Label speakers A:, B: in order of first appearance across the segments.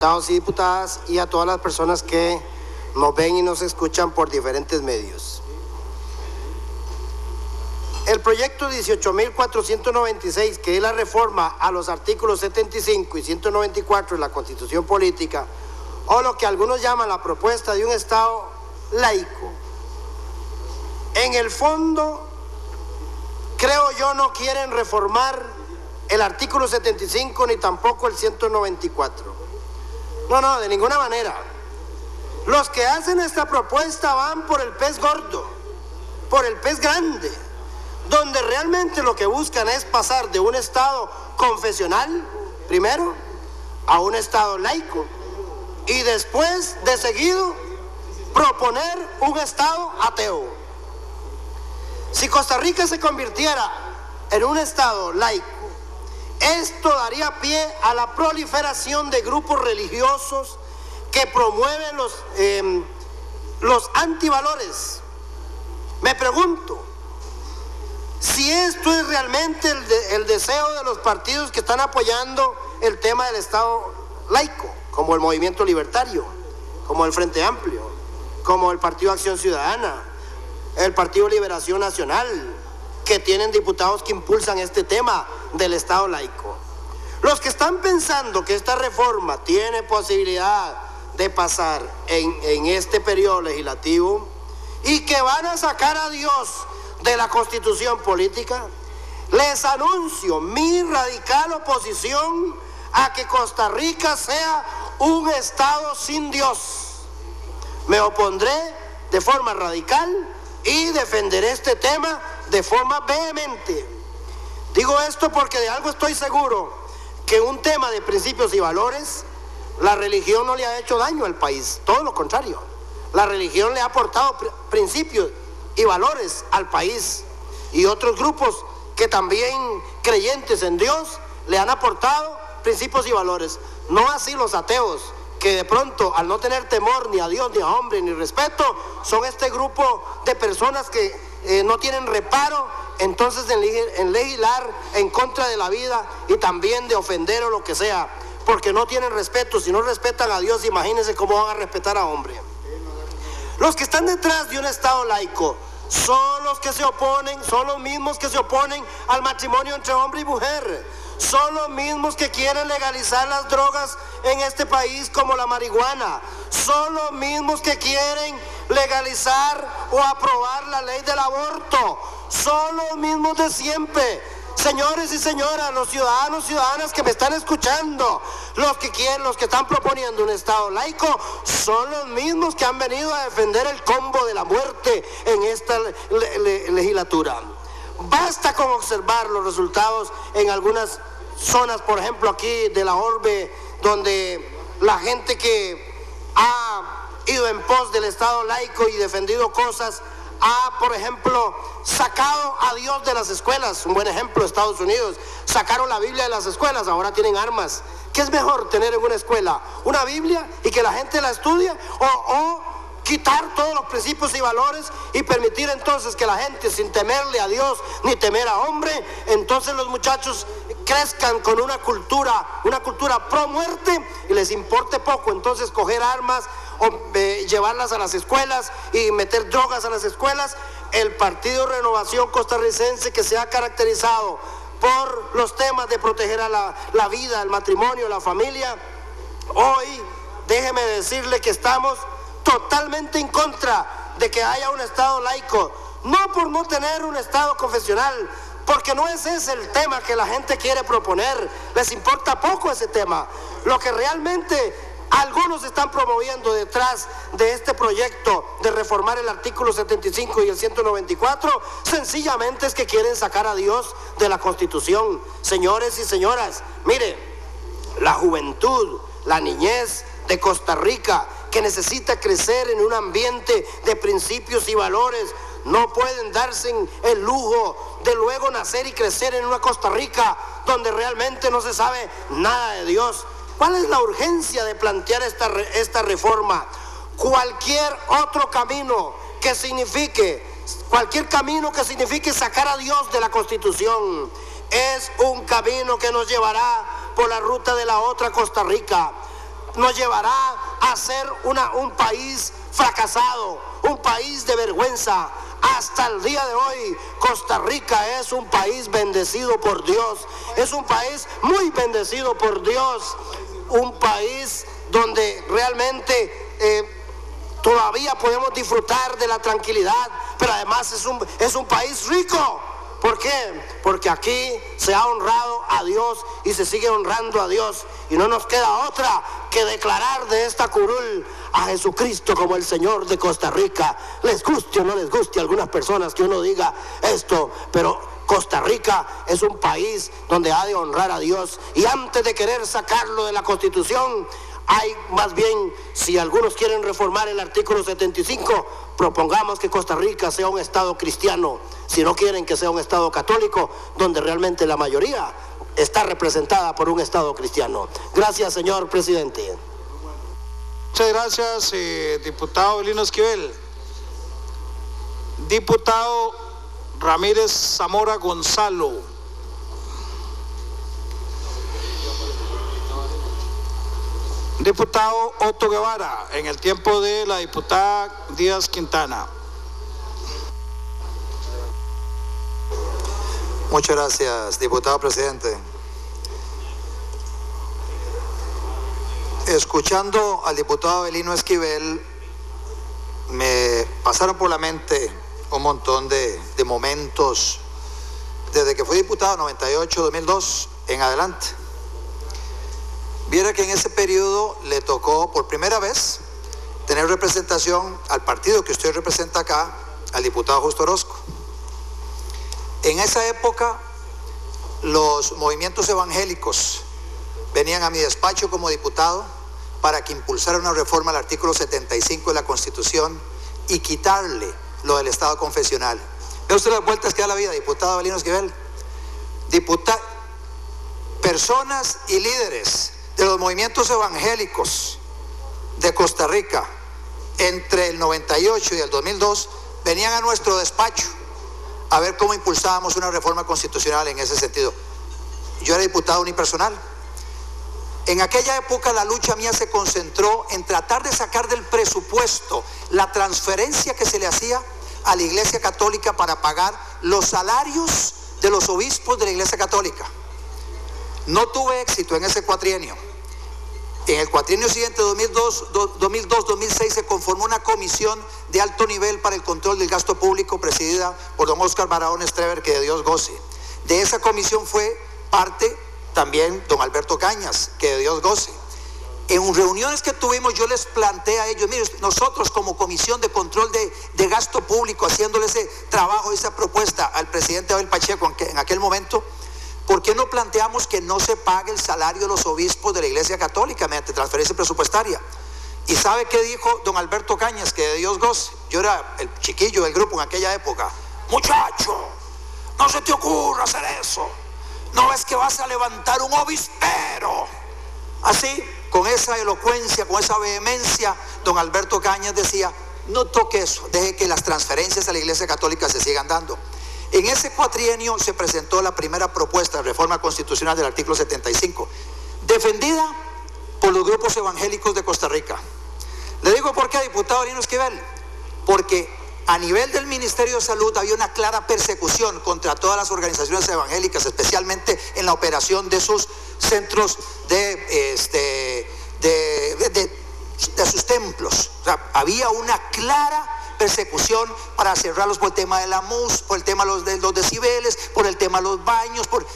A: Diputados y diputadas y a todas las personas que nos ven y nos escuchan por diferentes medios. El proyecto 18.496, que es la reforma a los artículos 75 y 194 de la Constitución Política, o lo que algunos llaman la propuesta de un Estado laico, en el fondo, creo yo, no quieren reformar el artículo 75 ni tampoco el 194. No, de ninguna manera. Los que hacen esta propuesta van por el pez gordo, por el pez grande, donde realmente lo que buscan es pasar de un Estado confesional, primero, a un Estado laico, y después, de seguido, proponer un Estado ateo. Si Costa Rica se convirtiera en un Estado laico, esto daría pie a la proliferación de grupos religiosos que promueven los antivalores. Me pregunto si esto es realmente el deseo de los partidos que están apoyando el tema del Estado laico, como el Movimiento Libertario, como el Frente Amplio, como el Partido Acción Ciudadana, el Partido Liberación Nacional, que tienen diputados que impulsan este tema del Estado laico. Los que están pensando que esta reforma tiene posibilidad de pasar en este periodo legislativo y que van a sacar a Dios de la Constitución Política, les anuncio mi radical oposición a que Costa Rica sea un Estado sin Dios. Me opondré de forma radical y defenderé este tema de forma vehemente. Digo esto porque de algo estoy seguro, que un tema de principios y valores, la religión no le ha hecho daño al país, todo lo contrario. La religión le ha aportado principios y valores al país, y otros grupos que también creyentes en Dios le han aportado principios y valores. No así los ateos, que de pronto, al no tener temor ni a Dios, ni a hombre, ni respeto, son este grupo de personas que no tienen reparo entonces en legislar en contra de la vida y también de ofender o lo que sea, porque no tienen respeto. Si no respetan a Dios, imagínense cómo van a respetar a hombre. Los que están detrás de un Estado laico son los que se oponen, son los mismos que se oponen al matrimonio entre hombre y mujer, son los mismos que quieren legalizar las drogas en este país como la marihuana, son los mismos que quieren legalizar o aprobar la ley del aborto, son los mismos de siempre. Señores y señoras, los ciudadanos y ciudadanas que me están escuchando, los que están proponiendo un Estado laico, son los mismos que han venido a defender el combo de la muerte en esta legislatura. Basta con observar los resultados en algunas zonas, por ejemplo aquí de la orbe, donde la gente que ha ido en pos del Estado laico y defendido cosas, ha, por ejemplo, sacado a Dios de las escuelas. Un buen ejemplo, Estados Unidos, sacaron la Biblia de las escuelas, ahora tienen armas. ¿Qué es mejor tener en una escuela? ¿Una Biblia y que la gente la estudie? ¿O quitar todos los principios y valores y permitir entonces que la gente, sin temerle a Dios ni temer a hombre, entonces los muchachos crezcan con una cultura pro muerte y les importe poco entonces coger armas o llevarlas a las escuelas y meter drogas a las escuelas? El Partido Renovación Costarricense, que se ha caracterizado por los temas de proteger a la vida, el matrimonio, la familia, hoy déjeme decirle que estamos totalmente en contra de que haya un Estado laico, no por no tener un Estado confesional, porque no es ese el tema que la gente quiere proponer, les importa poco ese tema. Lo que realmente algunos están promoviendo detrás de este proyecto de reformar el artículo 75 y el 194, sencillamente es que quieren sacar a Dios de la Constitución. Señores y señoras, mire, la juventud, la niñez de Costa Rica, que necesita crecer en un ambiente de principios y valores, no pueden darse el lujo de luego nacer y crecer en una Costa Rica donde realmente no se sabe nada de Dios. ¿Cuál es la urgencia de plantear esta reforma? Cualquier otro camino que signifique sacar a Dios de la Constitución es un camino que nos llevará por la ruta de la otra Costa Rica. nos llevará a ser un país fracasado, un país de vergüenza. Hasta el día de hoy, Costa Rica es un país bendecido por Dios, es un país muy bendecido por Dios, un país donde realmente todavía podemos disfrutar de la tranquilidad, pero además es un país rico. ¿Por qué? Porque aquí se ha honrado a Dios y se sigue honrando a Dios, y no nos queda otra que declarar de esta curul a Jesucristo como el Señor de Costa Rica. Les guste o no les guste a algunas personas que uno diga esto, pero Costa Rica es un país donde ha de honrar a Dios, y antes de querer sacarlo de la Constitución, hay más bien, si algunos quieren reformar el artículo 75, propongamos que Costa Rica sea un estado cristiano, si no quieren que sea un estado católico, donde realmente la mayoría está representada por un estado cristiano. Gracias, señor presidente.
B: Muchas gracias, diputado Avelino Esquivel. Diputado Ramírez Zamora Gonzalo. Diputado Otto Guevara, en el tiempo de la diputada Díaz Quintana.
C: Muchas gracias, diputado presidente. Escuchando al diputado Avelino Esquivel, me pasaron por la mente un montón de momentos desde que fui diputado, 98, 2002, en adelante. Viera que en ese periodo le tocó por primera vez tener representación al partido que usted representa acá, al diputado Justo Orozco. En esa época, los movimientos evangélicos venían a mi despacho como diputado para que impulsara una reforma al artículo 75 de la Constitución y quitarle lo del Estado confesional. ¿Ve usted las vueltas que da la vida, diputado Avelino Esquivel? Personas y líderes de los movimientos evangélicos de Costa Rica entre el 98 y el 2002 venían a nuestro despacho a ver cómo impulsábamos una reforma constitucional en ese sentido. Yo era diputado unipersonal. En aquella época la lucha mía se concentró en tratar de sacar del presupuesto la transferencia que se le hacía a la Iglesia Católica para pagar los salarios de los obispos de la Iglesia Católica. No tuve éxito en ese cuatrienio. En el cuatrienio siguiente, 2002-2006, se conformó una comisión de alto nivel para el control del gasto público presidida por don Óscar Barahona Strever, que de Dios goce. De esa comisión fue parte también don Alberto Cañas, que de Dios goce. En reuniones que tuvimos yo les planteé a ellos, mire, nosotros como comisión de control de gasto público, haciéndole ese trabajo, esa propuesta al presidente Abel Pacheco en aquel momento, ¿por qué no planteamos que no se pague el salario de los obispos de la Iglesia Católica mediante transferencia presupuestaria? ¿Y sabe qué dijo don Alberto Cañas, que de Dios goce? Yo era el chiquillo del grupo en aquella época. Muchacho, no se te ocurra hacer eso. ¿No ves que vas a levantar un obispero? Así, con esa elocuencia, con esa vehemencia, don Alberto Cañas decía, no toque eso, deje que las transferencias a la Iglesia Católica se sigan dando. En ese cuatrienio se presentó la primera propuesta de reforma constitucional del artículo 75, defendida por los grupos evangélicos de Costa Rica. Le digo por qué, diputado Avelino Esquivel, porque a nivel del Ministerio de Salud había una clara persecución contra todas las organizaciones evangélicas, especialmente en la operación de sus centros de sus templos. O sea, había una clara persecución para cerrarlos por el tema de la MUS, por el tema de los decibeles, por el tema de los baños, por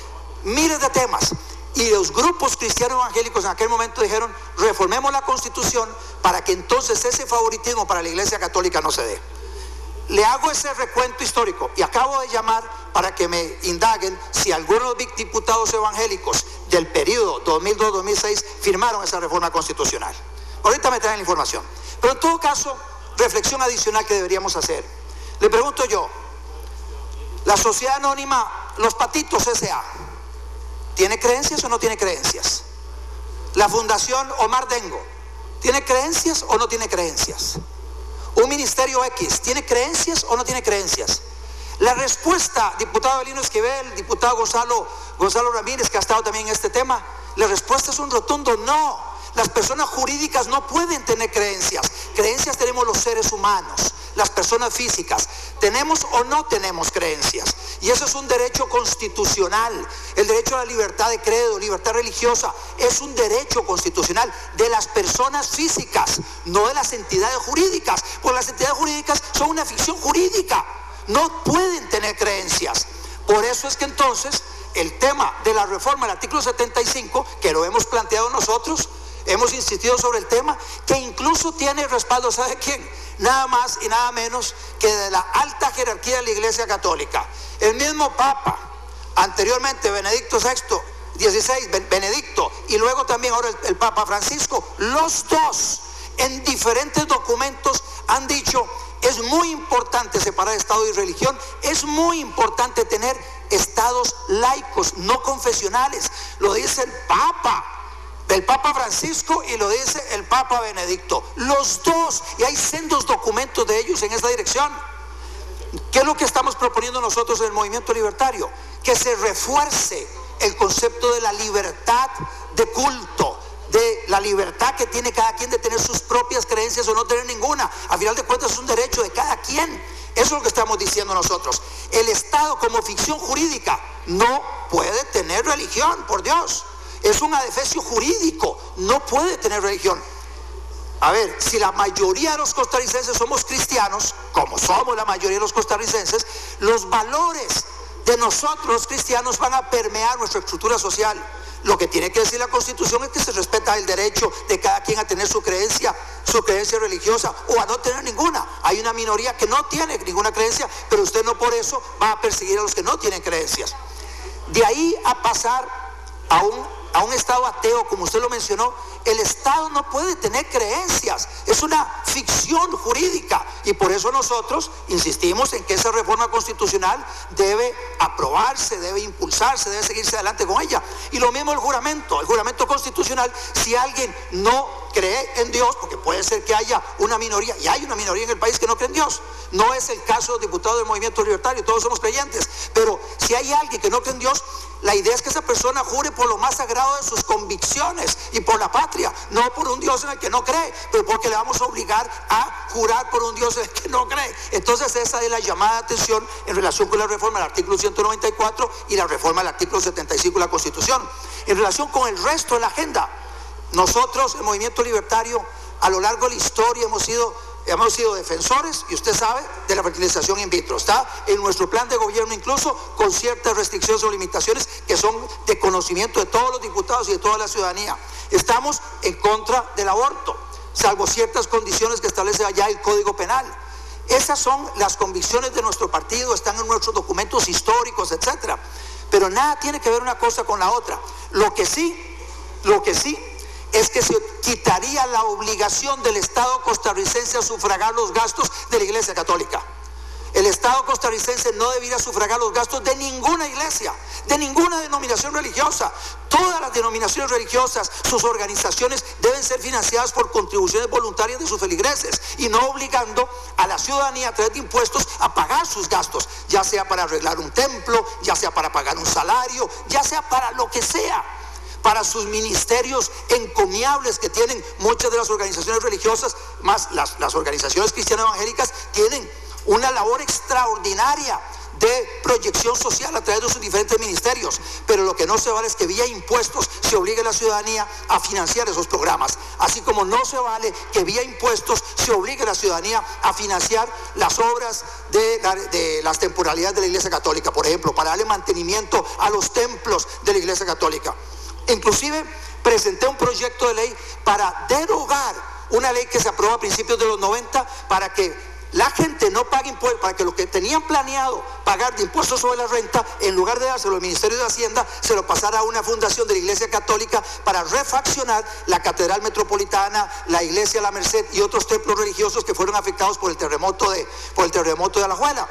C: miles de temas. Y los grupos cristianos evangélicos en aquel momento dijeron, reformemos la Constitución para que entonces ese favoritismo para la Iglesia Católica no se dé. Le hago ese recuento histórico y acabo de llamar para que me indaguen si algunos diputados evangélicos del periodo 2002-2006 firmaron esa reforma constitucional. Ahorita me traen la información. Pero en todo caso, reflexión adicional que deberíamos hacer. Le pregunto yo, la sociedad anónima Los Patitos S.A., ¿tiene creencias o no tiene creencias? La Fundación Omar Dengo, ¿tiene creencias o no tiene creencias? Un ministerio X, ¿tiene creencias o no tiene creencias? La respuesta, diputado Avelino Esquivel, diputado Gonzalo Ramírez, que ha estado también en este tema, la respuesta es un rotundo no. Las personas jurídicas no pueden tener creencias. Creencias tenemos los seres humanos, las personas físicas. Tenemos o no tenemos creencias. Y eso es un derecho constitucional. El derecho a la libertad de credo, libertad religiosa, es un derecho constitucional de las personas físicas, no de las entidades jurídicas. Porque las entidades jurídicas son una ficción jurídica. No pueden tener creencias. Por eso es que entonces el tema de la reforma del artículo 75, que lo hemos planteado nosotros, hemos insistido sobre el tema, que incluso tiene respaldo, ¿sabe quién? Nada más y nada menos que de la alta jerarquía de la Iglesia Católica. El mismo Papa, anteriormente Benedicto XVI, Benedicto, y luego también ahora el Papa Francisco, los dos en diferentes documentos han dicho: es muy importante separar Estado y religión, es muy importante tener estados laicos, no confesionales. Lo dice el Papa Francisco, y lo dice el Papa Benedicto, los dos, y hay sendos documentos de ellos en esa dirección. ¿Qué es lo que estamos proponiendo nosotros en el movimiento libertario? Que se refuerce el concepto de la libertad de culto, de la libertad que tiene cada quien de tener sus propias creencias o no tener ninguna. A final de cuentas es un derecho de cada quien. Eso es lo que estamos diciendo nosotros. El Estado como ficción jurídica no puede tener religión, por Dios. Es un adefesio jurídico, no puede tener religión. A ver, si la mayoría de los costarricenses somos cristianos, como somos la mayoría de los costarricenses, los valores de nosotros los cristianos van a permear nuestra estructura social. Lo que tiene que decir la Constitución es que se respeta el derecho de cada quien a tener su creencia religiosa, o a no tener ninguna. Hay una minoría que no tiene ninguna creencia, pero usted no por eso va a perseguir a los que no tienen creencias. De ahí a pasar a un Estado ateo, como usted lo mencionó, el Estado no puede tener creencias, es una ficción jurídica, y por eso nosotros insistimos en que esa reforma constitucional debe aprobarse, debe impulsarse, debe seguirse adelante con ella. Y lo mismo el juramento constitucional. Si alguien no cree en Dios, porque puede ser que haya una minoría, y hay una minoría en el país que no cree en Dios, no es el caso de los diputados del movimiento libertario, todos somos creyentes, pero si hay alguien que no cree en Dios, la idea es que esa persona jure por lo más sagrado de sus convicciones y por la patria, no por un Dios en el que no cree, pero porque le vamos a obligar a jurar por un Dios en el que no cree. Entonces esa es la llamada de atención en relación con la reforma del artículo 194 y la reforma del artículo 75 de la Constitución. En relación con el resto de la agenda, nosotros, el movimiento libertario, a lo largo de la historia hemos sido defensores, y usted sabe, de la fertilización in vitro. Está en nuestro plan de gobierno, incluso con ciertas restricciones o limitaciones que son de conocimiento de todos los diputados y de toda la ciudadanía. Estamos en contra del aborto, salvo ciertas condiciones que establece allá el Código Penal. Esas son las convicciones de nuestro partido, están en nuestros documentos históricos, etcétera. Pero nada tiene que ver una cosa con la otra. Lo que sí es que se quitaría la obligación del Estado costarricense a sufragar los gastos de la Iglesia Católica. El Estado costarricense no debiera sufragar los gastos de ninguna iglesia, de ninguna denominación religiosa. Todas las denominaciones religiosas, sus organizaciones deben ser financiadas por contribuciones voluntarias de sus feligreses, y no obligando a la ciudadanía a través de impuestos a pagar sus gastos, ya sea para arreglar un templo, ya sea para pagar un salario, ya sea para lo que sea. Para sus ministerios encomiables que tienen muchas de las organizaciones religiosas, más las organizaciones cristianas evangélicas, tienen una labor extraordinaria de proyección social a través de sus diferentes ministerios. Pero lo que no se vale es que vía impuestos se obligue a la ciudadanía a financiar esos programas, así como no se vale que vía impuestos se obligue a la ciudadanía a financiar las obras de las temporalidades de la Iglesia Católica, por ejemplo, para darle mantenimiento a los templos de la Iglesia Católica. Inclusive presenté un proyecto de ley para derogar una ley que se aprobó a principios de los 90, para que la gente no pague impuestos, para que lo que tenían planeado pagar de impuestos sobre la renta, en lugar de dárselo al Ministerio de Hacienda, se lo pasara a una fundación de la Iglesia Católica para refaccionar la Catedral Metropolitana, la Iglesia de la Merced y otros templos religiosos que fueron afectados por el terremoto de Alajuela.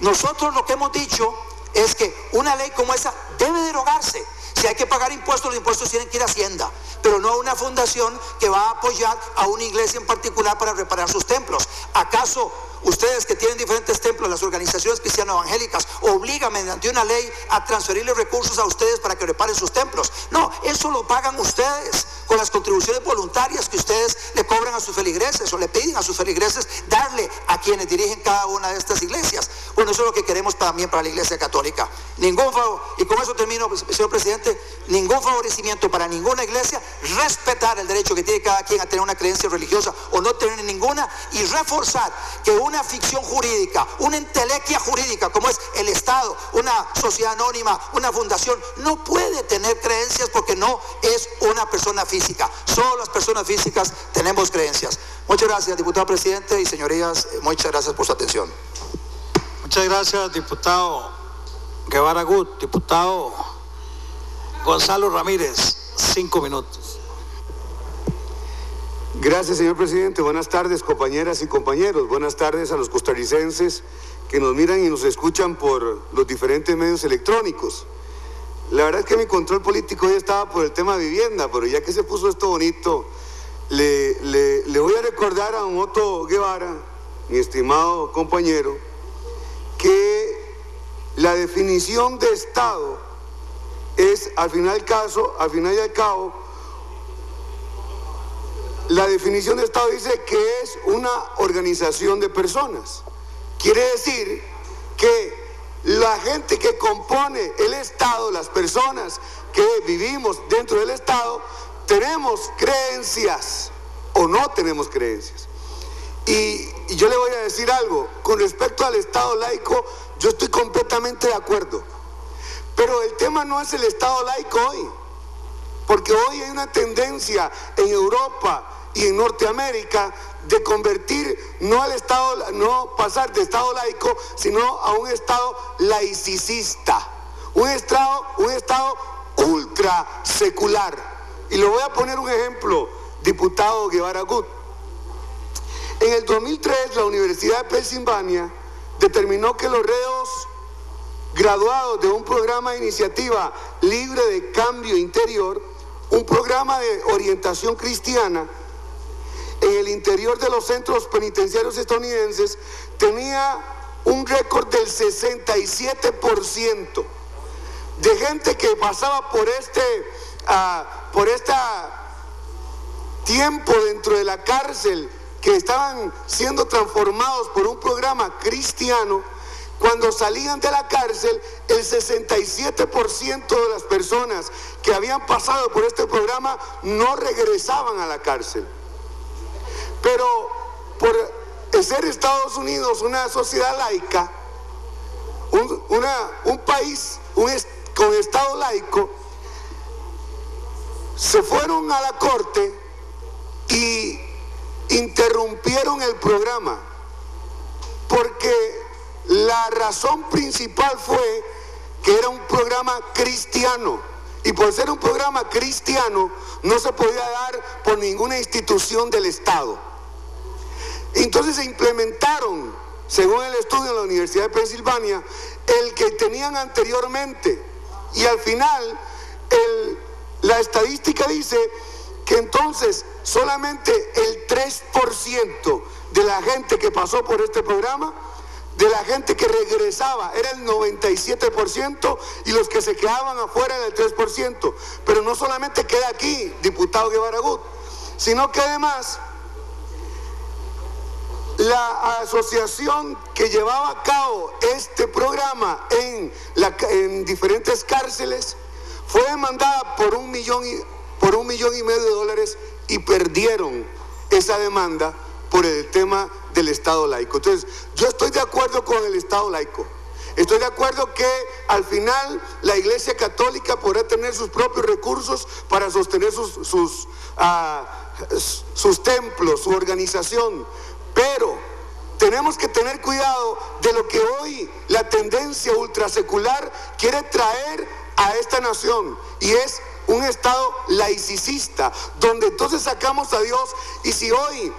C: Nosotros lo que hemos dicho es que una ley como esa debe derogarse. Si hay que pagar impuestos, los impuestos tienen que ir a Hacienda, pero no a una fundación que va a apoyar a una iglesia en particular para reparar sus templos. ¿Acaso ustedes que tienen diferentes templos, las organizaciones cristiano-evangélicas, obligan mediante una ley a transferirles recursos a ustedes para que reparen sus templos. No, eso lo pagan ustedes con las contribuciones voluntarias que ustedes le cobran a sus feligreses o le piden a sus feligreses darle a quienes dirigen cada una de estas iglesias. Bueno, eso es lo que queremos también para la Iglesia Católica. Ningún favor, y con eso termino, señor presidente, ningún favorecimiento para ninguna iglesia, respetar el derecho que tiene cada quien a tener una creencia religiosa o no tener ninguna, y reforzar que una ficción jurídica, una entelequia jurídica como es el Estado, una sociedad anónima, una fundación, no puede tener creencias porque no es una persona física. Solo las personas físicas tenemos creencias. Muchas gracias, diputado presidente, y señorías, muchas gracias por su atención.
B: Muchas gracias, diputado Guevara Gut. Diputado Gonzalo Ramírez, 5 minutos.
D: Gracias, señor presidente. Buenas tardes, compañeras y compañeros. Buenas tardes a los costarricenses que nos miran y nos escuchan por los diferentes medios electrónicos. La verdad es que mi control político hoy estaba por el tema de vivienda, pero ya que se puso esto bonito, le voy a recordar a don Otto Guevara, mi estimado compañero, que la definición de Estado es, al final y al cabo, la definición de Estado dice que es una organización de personas. Quiere decir que la gente que compone el Estado, las personas que vivimos dentro del Estado, tenemos creencias o no tenemos creencias. Y yo le voy a decir algo, con respecto al Estado laico, yo estoy completamente de acuerdo. Pero el tema no es el Estado laico hoy, porque hoy hay una tendencia en Europa y en Norteamérica de convertir no pasar de Estado laico, sino a un Estado laicista, un Estado ultra secular. Y le voy a poner un ejemplo, diputado Guevara Gut. En el 2003, la Universidad de Pensilvania determinó que los reos graduados de un programa de iniciativa libre de cambio interior, un programa de orientación cristiana, en el interior de los centros penitenciarios estadounidenses, tenía un récord del 67% de gente que pasaba por este tiempo dentro de la cárcel, que estaban siendo transformados por un programa cristiano. Cuando salían de la cárcel, el 67% de las personas que habían pasado por este programa no regresaban a la cárcel. Pero por ser Estados Unidos una sociedad laica, un país con Estado laico, se fueron a la corte y interrumpieron el programa, porque la razón principal fue que era un programa cristiano, y por ser un programa cristiano no se podía dar por ninguna institución del Estado. Entonces se implementaron, según el estudio de la Universidad de Pensilvania, el que tenían anteriormente, y al final la estadística dice que entonces solamente el 3% de la gente que pasó por este programa, de la gente que regresaba, era el 97%, y los que se quedaban afuera era el 3%. Pero no solamente queda aquí, diputado Guevara Gut, sino que además la asociación que llevaba a cabo este programa en diferentes cárceles fue demandada por $1,5 millones y perdieron esa demanda por el tema del Estado laico. Entonces, yo estoy de acuerdo con el Estado laico. Estoy de acuerdo que al final la Iglesia Católica podrá tener sus propios recursos para sostener sus templos, su organización, pero tenemos que tener cuidado de lo que hoy la tendencia ultrasecular quiere traer a esta nación, y es un Estado laicista, donde entonces sacamos a Dios. Y si hoy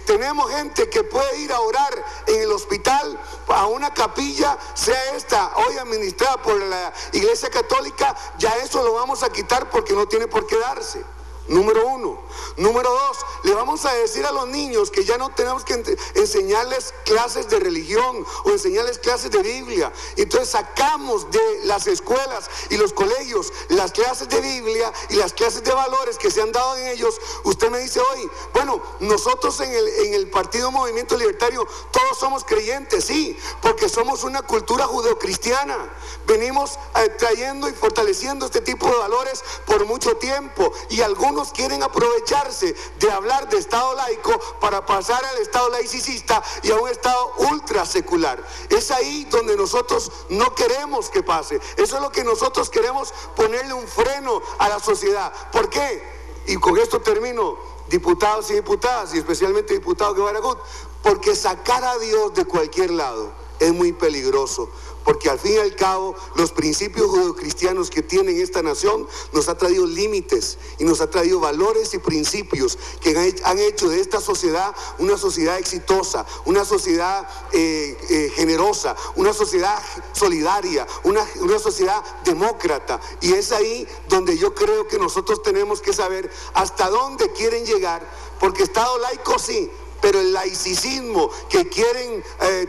D: tenemos gente que puede ir a orar en el hospital, a una capilla, sea esta hoy administrada por la Iglesia Católica, ya eso lo vamos a quitar porque no tiene por qué darse. Número uno. Número dos, le vamos a decir a los niños que ya no tenemos que enseñarles clases de religión o enseñarles clases de Biblia. Entonces sacamos de las escuelas y los colegios las clases de Biblia y las clases de valores que se han dado en ellos. Usted me dice hoy, bueno, nosotros en el Partido Movimiento Libertario todos somos creyentes, sí, porque somos una cultura judeocristiana. Venimos trayendo y fortaleciendo este tipo de valores por mucho tiempo, y algunos quieren aprovecharse de hablar de Estado laico para pasar al Estado laicista y a un Estado ultra secular. Es ahí donde nosotros no queremos que pase. Eso es lo que nosotros queremos, ponerle un freno a la sociedad. ¿Por qué? Y con esto termino, diputados y diputadas, y especialmente diputado Guevara Gut, porque sacar a Dios de cualquier lado es muy peligroso, porque al fin y al cabo los principios judeocristianos que tiene esta nación nos ha traído límites y nos ha traído valores y principios que han hecho de esta sociedad una sociedad exitosa, una sociedad generosa, una sociedad solidaria, una sociedad demócrata. Y es ahí donde yo creo que nosotros tenemos que saber hasta dónde quieren llegar, porque Estado laico sí, pero el laicismo que quieren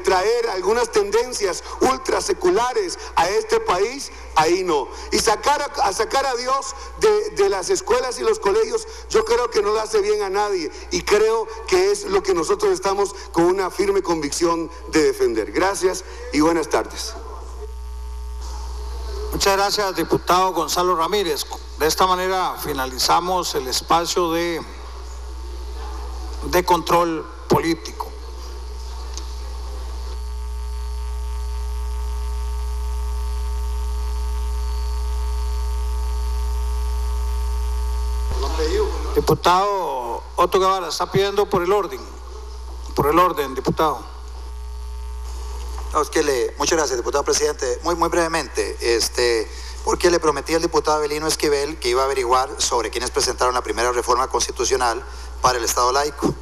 D: traer algunas tendencias ultra seculares a este país, ahí no. Y sacar a Dios de las escuelas y los colegios, yo creo que no le hace bien a nadie, y creo que es lo que nosotros estamos con una firme convicción de defender. Gracias y buenas tardes.
B: Muchas gracias, diputado Gonzalo Ramírez. De esta manera finalizamos el espacio de control político. Diputado Otto Guevara está pidiendo por el orden, diputado.
C: No, es que muchas gracias, diputado presidente. Muy brevemente, porque le prometí al diputado Avelino Esquivel que iba a averiguar sobre quienes presentaron la primera reforma constitucional para el Estado laico,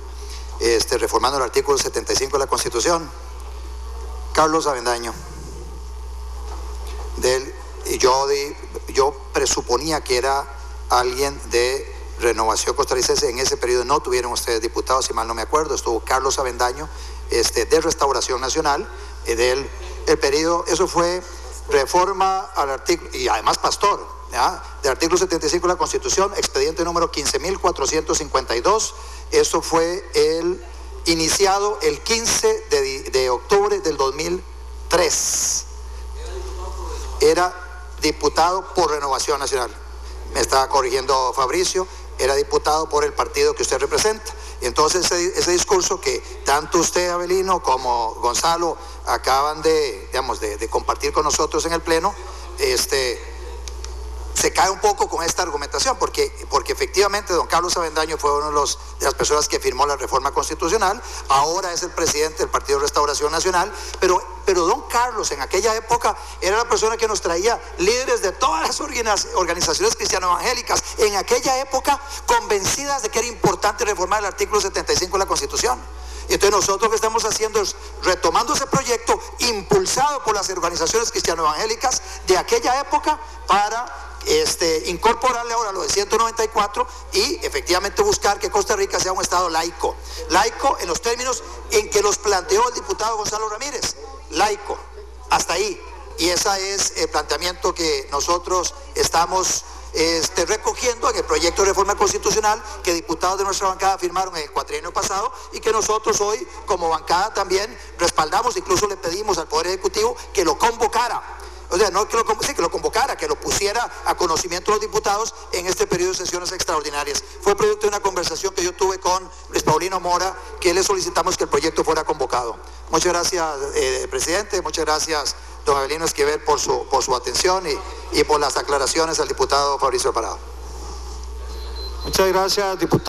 C: reformando el artículo 75 de la Constitución. Carlos Avendaño. Yo presuponía que era alguien de Renovación Costarricense. En ese periodo no tuvieron ustedes diputados, si mal no me acuerdo. Estuvo Carlos Avendaño, de Restauración Nacional, el periodo. Eso fue reforma al artículo, y además pastor, ¿ya?, del artículo 75 de la Constitución, expediente número 15.452. Eso fue iniciado el 15 de octubre del 2003. Era diputado por Renovación Nacional. Me estaba corrigiendo Fabricio, era diputado por el partido que usted representa. Entonces ese discurso que tanto usted, Avelino, como Gonzalo acaban de compartir con nosotros en el Pleno, se cae un poco con esta argumentación, porque efectivamente don Carlos Avendaño fue uno de las personas que firmó la reforma constitucional. Ahora es el presidente del Partido Restauración Nacional, pero don Carlos en aquella época era la persona que nos traía líderes de todas las organizaciones cristiano-evangélicas en aquella época, convencidas de que era importante reformar el artículo 75 de la Constitución. Y entonces nosotros lo que estamos haciendo es retomando ese proyecto impulsado por las organizaciones cristiano-evangélicas de aquella época para incorporarle ahora lo de 194 y efectivamente buscar que Costa Rica sea un Estado laico en los términos en que los planteó el diputado Gonzalo Ramírez, laico, hasta ahí. Y ese es el planteamiento que nosotros estamos recogiendo en el proyecto de reforma constitucional que diputados de nuestra bancada firmaron en el cuatrienio pasado, y que nosotros hoy como bancada también respaldamos. Incluso le pedimos al Poder Ejecutivo que lo convocara. O sea, no que lo convocara, que lo pusiera a conocimiento de los diputados en este periodo de sesiones extraordinarias. Fue producto de una conversación que yo tuve con Luis Paulino Mora, que le solicitamos que el proyecto fuera convocado. Muchas gracias, presidente. Muchas gracias, don Avelino Esquivel, por su atención y por las aclaraciones al diputado Fabricio Alvarado.
B: Muchas gracias, diputado.